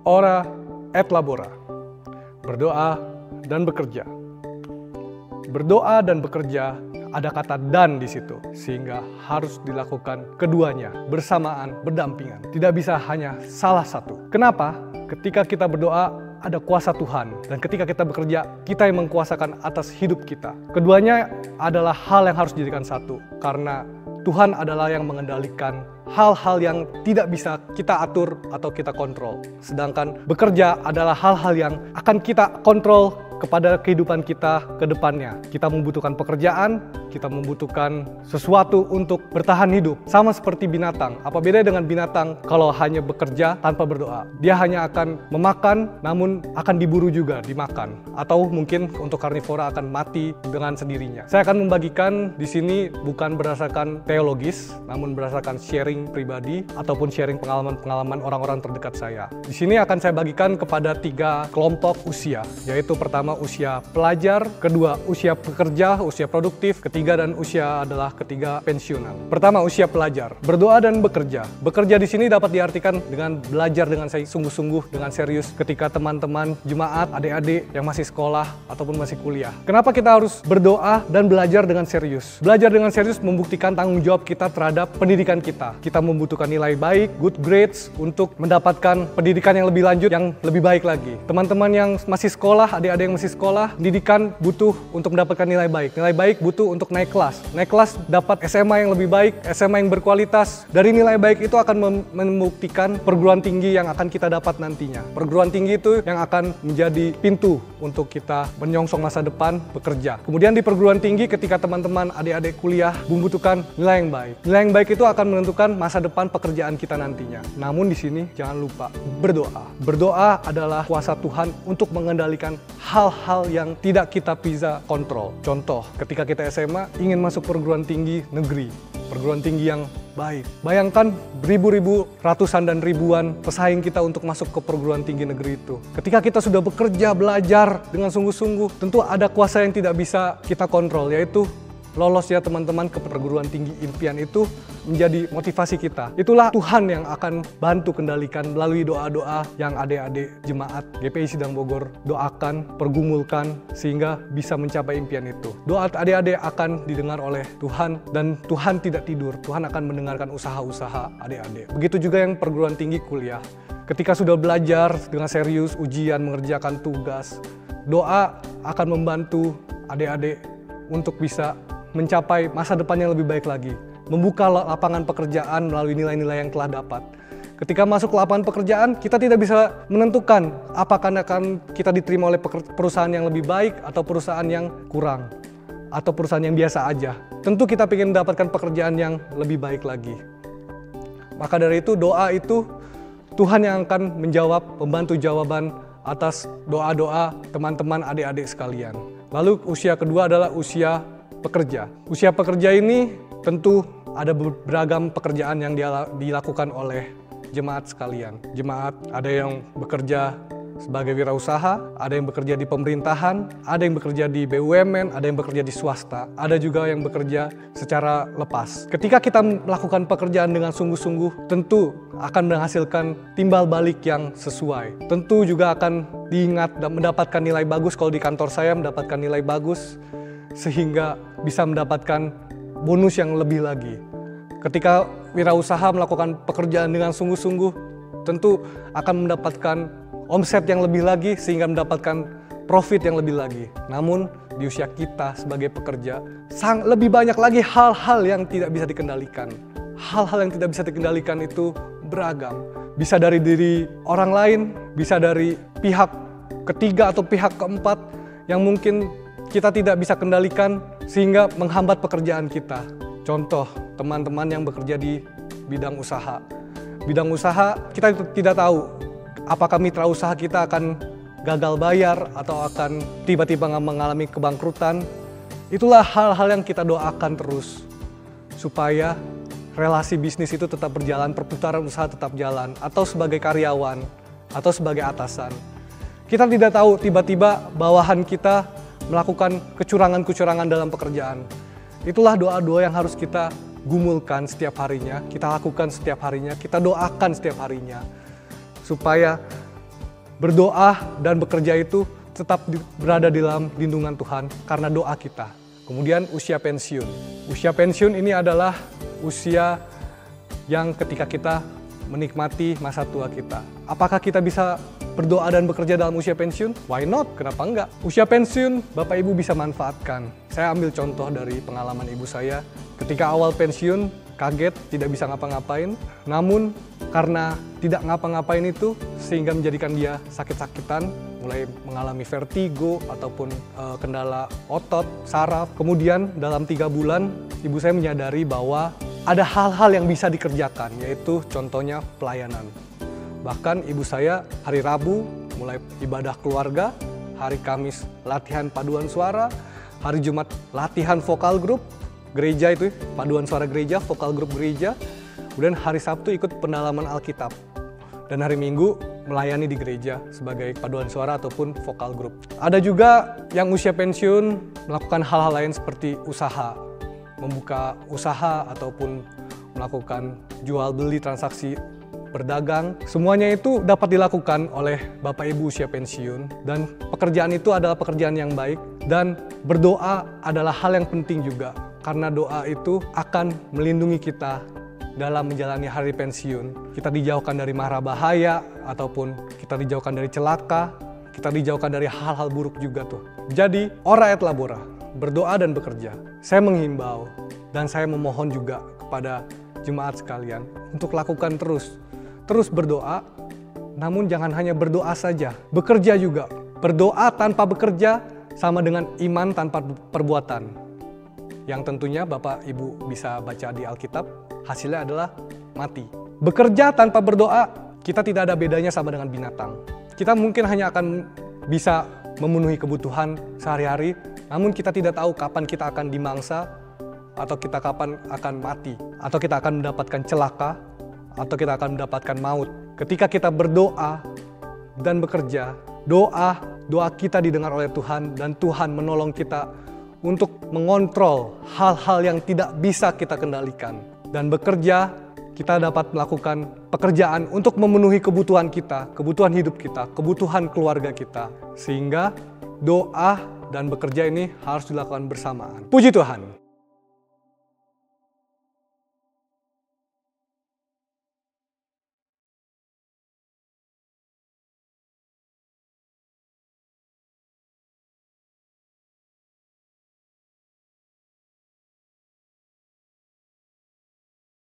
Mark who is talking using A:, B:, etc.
A: Ora et labora, berdoa dan bekerja. Berdoa dan bekerja, ada kata "dan" di situ, sehingga harus dilakukan keduanya bersamaan, berdampingan. Tidak bisa hanya salah satu. Kenapa? Ketika kita berdoa, ada kuasa Tuhan, dan ketika kita bekerja, kita yang mengkuasakan atas hidup kita. Keduanya adalah hal yang harus dijadikan satu, karena Tuhan adalah yang mengendalikan hal-hal yang tidak bisa kita atur atau kita kontrol. Sedangkan bekerja adalah hal-hal yang akan kita kontrol kepada kehidupan kita ke depannya. Kita membutuhkan pekerjaan, kita membutuhkan sesuatu untuk bertahan hidup. Sama seperti binatang. Apa bedanya dengan binatang kalau hanya bekerja tanpa berdoa? Dia hanya akan memakan, namun akan diburu juga, dimakan. Atau mungkin untuk karnivora akan mati dengan sendirinya. Saya akan membagikan di sini bukan berdasarkan teologis, namun berdasarkan sharing pribadi ataupun sharing pengalaman-pengalaman orang-orang terdekat saya. Di sini akan saya bagikan kepada 3 kelompok usia, yaitu pertama usia pelajar, kedua usia pekerja, usia produktif, ketiga dan usia adalah ketiga pensiunan. Pertama usia pelajar, berdoa dan bekerja. Bekerja di sini dapat diartikan dengan belajar dengan sungguh-sungguh, dengan serius ketika teman-teman jemaat, adik-adik yang masih sekolah ataupun masih kuliah. Kenapa kita harus berdoa dan belajar dengan serius? Belajar dengan serius membuktikan tanggung jawab kita terhadap pendidikan kita. Kita membutuhkan nilai baik, good grades untuk mendapatkan pendidikan yang lebih lanjut, yang lebih baik lagi. Teman-teman yang masih sekolah, adik-adik yang masih sekolah, pendidikan butuh untuk mendapatkan nilai baik. Nilai baik butuh untuk naik kelas. Naik kelas dapat SMA yang lebih baik, SMA yang berkualitas. Dari nilai baik itu akan membuktikan perguruan tinggi yang akan kita dapat nantinya. Perguruan tinggi itu yang akan menjadi pintu untuk kita menyongsong masa depan bekerja. Kemudian di perguruan tinggi ketika teman-teman adik-adik kuliah membutuhkan nilai yang baik. Nilai yang baik itu akan menentukan masa depan pekerjaan kita nantinya. Namun di sini jangan lupa berdoa. Berdoa adalah kuasa Tuhan untuk mengendalikan hal-hal yang tidak kita bisa kontrol. Contoh, ketika kita SMA ingin masuk perguruan tinggi negeri, perguruan tinggi yang baik. Bayangkan ribu-ribu, ratusan dan ribuan pesaing kita untuk masuk ke perguruan tinggi negeri itu. Ketika kita sudah bekerja, belajar dengan sungguh-sungguh, tentu ada kuasa yang tidak bisa kita kontrol, yaitu lolos ya teman-teman ke perguruan tinggi impian itu menjadi motivasi kita. Itulah Tuhan yang akan bantu kendalikan melalui doa-doa yang adik-adik jemaat GPI Sidang Bogor doakan, pergumulkan sehingga bisa mencapai impian itu. Doa adik-adik akan didengar oleh Tuhan dan Tuhan tidak tidur. Tuhan akan mendengarkan usaha-usaha adik-adik. Begitu juga yang perguruan tinggi kuliah. Ketika sudah belajar dengan serius, ujian, mengerjakan tugas, doa akan membantu adik-adik untuk bisa mencapai masa depan yang lebih baik lagi. Membuka lapangan pekerjaan melalui nilai-nilai yang telah dapat. Ketika masuk ke lapangan pekerjaan, kita tidak bisa menentukan apakah akan kita diterima oleh perusahaan yang lebih baik atau perusahaan yang kurang. Atau perusahaan yang biasa aja. Tentu kita ingin mendapatkan pekerjaan yang lebih baik lagi. Maka dari itu doa itu Tuhan yang akan menjawab, membantu jawaban atas doa-doa teman-teman adik-adik sekalian. Lalu usia kedua adalah usia pekerja. Usia pekerja ini tentu ada beragam pekerjaan yang dilakukan oleh jemaat sekalian. Jemaat ada yang bekerja sebagai wirausaha, ada yang bekerja di pemerintahan, ada yang bekerja di BUMN, ada yang bekerja di swasta, ada juga yang bekerja secara lepas. Ketika kita melakukan pekerjaan dengan sungguh-sungguh, tentu akan menghasilkan timbal balik yang sesuai. Tentu juga akan diingat dan mendapatkan nilai bagus. Kalau di kantor saya mendapatkan nilai bagus, sehingga bisa mendapatkan bonus yang lebih lagi. Ketika wirausaha melakukan pekerjaan dengan sungguh-sungguh, tentu akan mendapatkan omset yang lebih lagi sehingga mendapatkan profit yang lebih lagi. Namun di usia kita sebagai pekerja, lebih banyak lagi hal-hal yang tidak bisa dikendalikan. Hal-hal yang tidak bisa dikendalikan itu beragam. Bisa dari diri orang lain, bisa dari pihak ketiga atau pihak keempat yang mungkin kita tidak bisa kendalikan sehingga menghambat pekerjaan kita. Contoh, teman-teman yang bekerja di bidang usaha. Bidang usaha kita tidak tahu apakah mitra usaha kita akan gagal bayar atau akan tiba-tiba mengalami kebangkrutan. Itulah hal-hal yang kita doakan terus supaya relasi bisnis itu tetap berjalan, perputaran usaha tetap jalan, atau sebagai karyawan atau sebagai atasan. Kita tidak tahu tiba-tiba bawahan kita melakukan kecurangan-kecurangan dalam pekerjaan. Itulah doa-doa yang harus kita gumulkan setiap harinya, kita lakukan setiap harinya, kita doakan setiap harinya. Supaya berdoa dan bekerja itu tetap berada di dalam lindungan Tuhan karena doa kita. Kemudian usia pensiun. Usia pensiun ini adalah usia yang ketika kita menikmati masa tua kita. Apakah kita bisa berdoa dan bekerja dalam usia pensiun? Why not? Kenapa enggak? Usia pensiun Bapak Ibu bisa manfaatkan. Saya ambil contoh dari pengalaman ibu saya. Ketika awal pensiun, kaget, tidak bisa ngapa-ngapain. Namun karena tidak ngapa-ngapain itu sehingga menjadikan dia sakit-sakitan, mulai mengalami vertigo ataupun kendala otot, saraf. Kemudian dalam 3 bulan ibu saya menyadari bahwa ada hal-hal yang bisa dikerjakan, yaitu contohnya pelayanan. Bahkan ibu saya hari Rabu mulai ibadah keluarga, hari Kamis latihan paduan suara, hari Jumat latihan vokal grup, gereja itu paduan suara gereja, vokal grup gereja, kemudian hari Sabtu ikut pendalaman Alkitab, dan hari Minggu melayani di gereja sebagai paduan suara ataupun vokal grup. Ada juga yang usia pensiun melakukan hal-hal lain seperti usaha, membuka usaha ataupun melakukan jual beli transaksi berdagang. Semuanya itu dapat dilakukan oleh Bapak Ibu usia pensiun, dan pekerjaan itu adalah pekerjaan yang baik, dan berdoa adalah hal yang penting juga karena doa itu akan melindungi kita dalam menjalani hari pensiun. Kita dijauhkan dari mara bahaya ataupun kita dijauhkan dari celaka, kita dijauhkan dari hal-hal buruk juga tuh. Jadi, ora et labora, berdoa dan bekerja. Saya menghimbau dan saya memohon juga kepada jemaat sekalian untuk lakukan terus berdoa, namun jangan hanya berdoa saja, bekerja juga. Berdoa tanpa bekerja sama dengan iman tanpa perbuatan. Yang tentunya Bapak Ibu bisa baca di Alkitab, hasilnya adalah mati. Bekerja tanpa berdoa, kita tidak ada bedanya sama dengan binatang. Kita mungkin hanya akan bisa memenuhi kebutuhan sehari-hari, namun kita tidak tahu kapan kita akan dimangsa, atau kita kapan akan mati, atau kita akan mendapatkan celaka, atau kita akan mendapatkan maut. Ketika kita berdoa dan bekerja, doa kita didengar oleh Tuhan, dan Tuhan menolong kita untuk mengontrol hal-hal yang tidak bisa kita kendalikan. Dan bekerja, kita dapat melakukan pekerjaan untuk memenuhi kebutuhan kita, kebutuhan hidup kita, kebutuhan keluarga kita. Sehingga doa dan bekerja ini harus dilakukan bersamaan. Puji Tuhan.